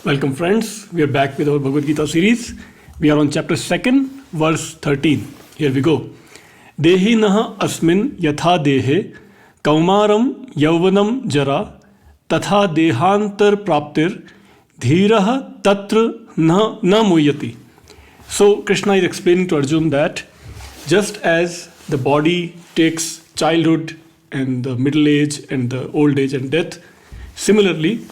Welcome friends, we are back with our Bhagavad Gita series. We are on chapter 2, verse 13. Here we go. Dehi naha asmin yatha dehe kaumaram yauvanam jara tatha dehantar praptir dhiraha tatra na muyati. So Krishna is explaining to Arjun that just as the body takes childhood and the middle age and the old age and death, similarly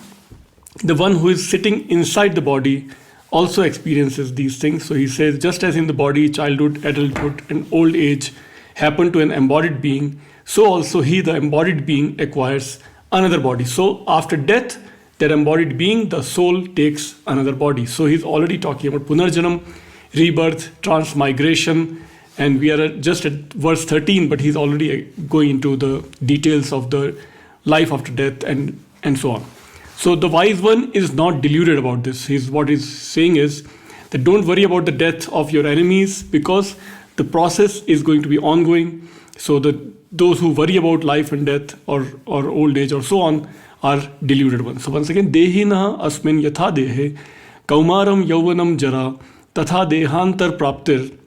the one who is sitting inside the body also experiences these things. So he says, just as in the body, childhood, adulthood, and old age happen to an embodied being, so also he, the embodied being, acquires another body. So after death, that embodied being, the soul, takes another body. So he's already talking about Punarjanam, rebirth, transmigration, and we are just at verse 13, but he's already going into the details of the life after death and so on. So the wise one is not deluded about this. What he's saying is that don't worry about the death of your enemies because the process is going to be ongoing. So those who worry about life and death or old age or so on are deluded ones. So once again, dehina asmin yatha dehe kaumaram yauvanam jara tatha dehantar praptir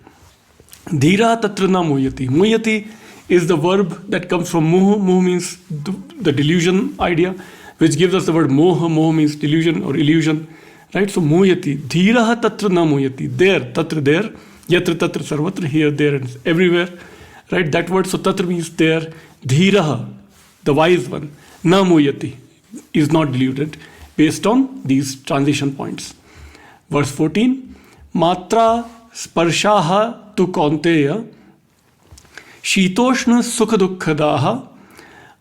dhira tatra na muyati. Muyati is the verb that comes from muh. Muh means the delusion idea, which gives us the word moha. Moha means delusion or illusion, right? So muyati, dhiraha tatra na muyati, there, tatra there, yatra tatra sarvatra, here, there, and everywhere, right? That word, so tatra means there, dhiraha, the wise one, na muyati, is not deluded based on these transition points. Verse 14, matra sparshaha tu kaunteya, shitoshna sukha dukkhadaha,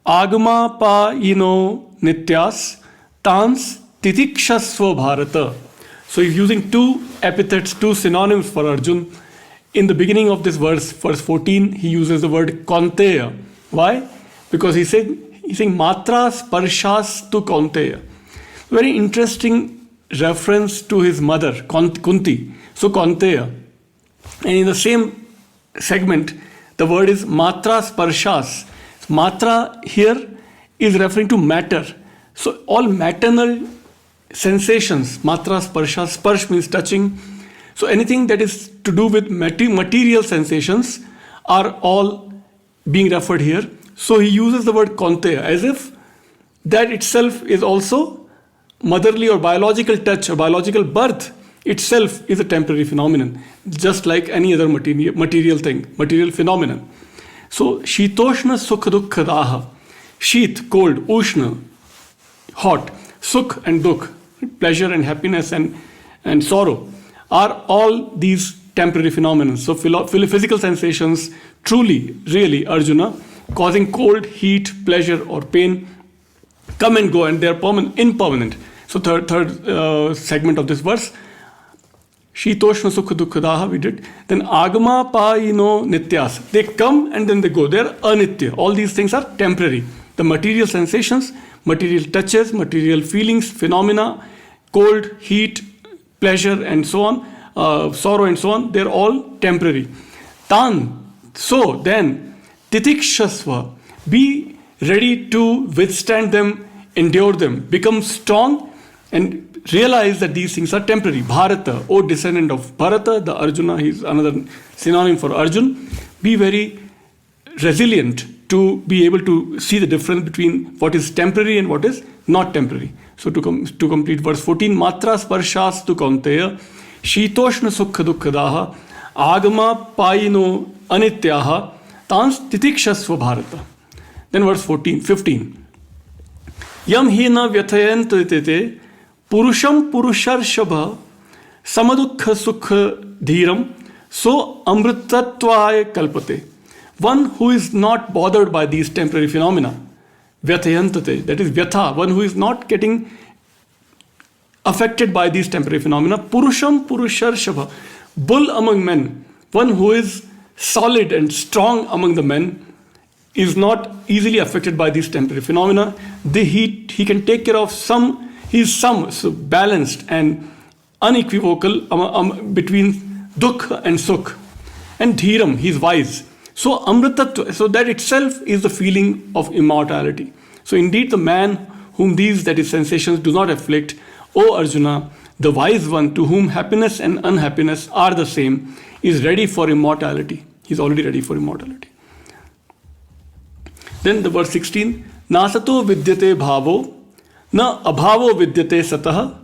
agama pa ino nityas tans titikshasva bharata. So he's using two epithets, two synonyms for Arjun. In the beginning of this verse 14, he uses the word kaunteya. Why? Because he's saying matra sparshas tu kaunteya. Very interesting reference to his mother, Kunti. So kaunteya. And in the same segment, the word is matra sparshas. Matra here is referring to matter. So all maternal sensations, matra sparsha, sparsh means touching. So anything that is to do with material sensations are all being referred here. So he uses the word kaunteya as if that itself is also motherly or biological touch or biological birth itself is a temporary phenomenon, just like any other material thing, material phenomenon. So shitoshna sukha dukkhadaha. Sheet, cold, ushna, hot, sukh and dukh, pleasure and happiness and sorrow are all these temporary phenomena. So physical sensations truly, really, Arjuna, causing cold, heat, pleasure or pain come and go and they are impermanent. So third segment of this verse, Shitoshna sukha dukkhadaha, we did. Then agama pa ino nityas. They come and then they go. They're anitya. All these things are temporary. The material sensations, material touches, material feelings, phenomena, cold, heat, pleasure and so on, sorrow and so on, they're all temporary. Tan, so then, titikshasva, be ready to withstand them, endure them, become strong and realize that these things are temporary. Bharata, O descendant of Bharata, the Arjuna, he's another synonym for Arjun, be very resilient to be able to see the difference between what is temporary and what is not temporary. So to complete verse 14, matra sparshas tu kaunteya, shitoshna sukha dukkhadaha, agama paino anityaha, tans titikshasva bharata. Then verse 15, yam hina vyathayantu tete, purusham purusharshabha, samadukha sukha dhiram, so amritattvaya kalpate. One who is not bothered by these temporary phenomena, vyathayantate, that is vyatha, one who is not getting affected by these temporary phenomena, purusham purusharshabha, bull among men, one who is solid and strong among the men, is not easily affected by these temporary phenomena. He can take care of some, he is so balanced and unequivocal between dukh and sukh. And dhiram, he is wise. So amritatva, so that itself is the feeling of immortality. So indeed the man whom these, that is sensations, do not afflict, O Arjuna, the wise one to whom happiness and unhappiness are the same is ready for immortality. He's already ready for immortality. Then the verse 16, Nasato vidyate bhavo, na abhavo vidyate satah,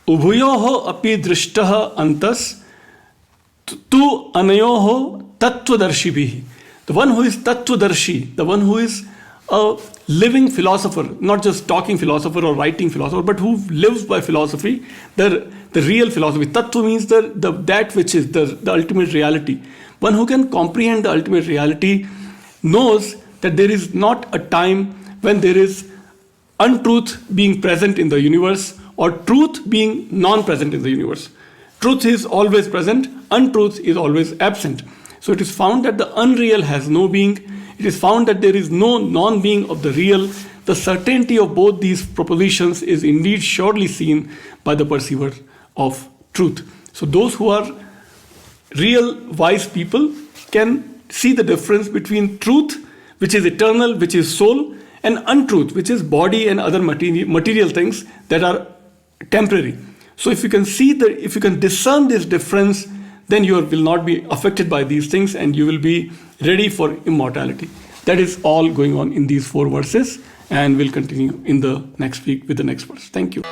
ubhuyoho api drishtah antas, tu anayoho tattvadarshibhi. The one who is tattvadarshi, the one who is a living philosopher, not just talking philosopher or writing philosopher, but who lives by philosophy, the real philosophy. Tattva means that which is the ultimate reality. One who can comprehend the ultimate reality knows that there is not a time when there is untruth being present in the universe or truth being non-present in the universe. Truth is always present, untruth is always absent. So it is found that the unreal has no being. It is found that there is no non-being of the real. The certainty of both these propositions is indeed surely seen by the perceiver of truth. So those who are real wise people can see the difference between truth, which is eternal, which is soul, and untruth, which is body and other material things that are temporary. So if you can if you can discern this difference, then you will not be affected by these things and you will be ready for immortality. That is all going on in these 4 verses, and we'll continue in the next week with the next verse. Thank you.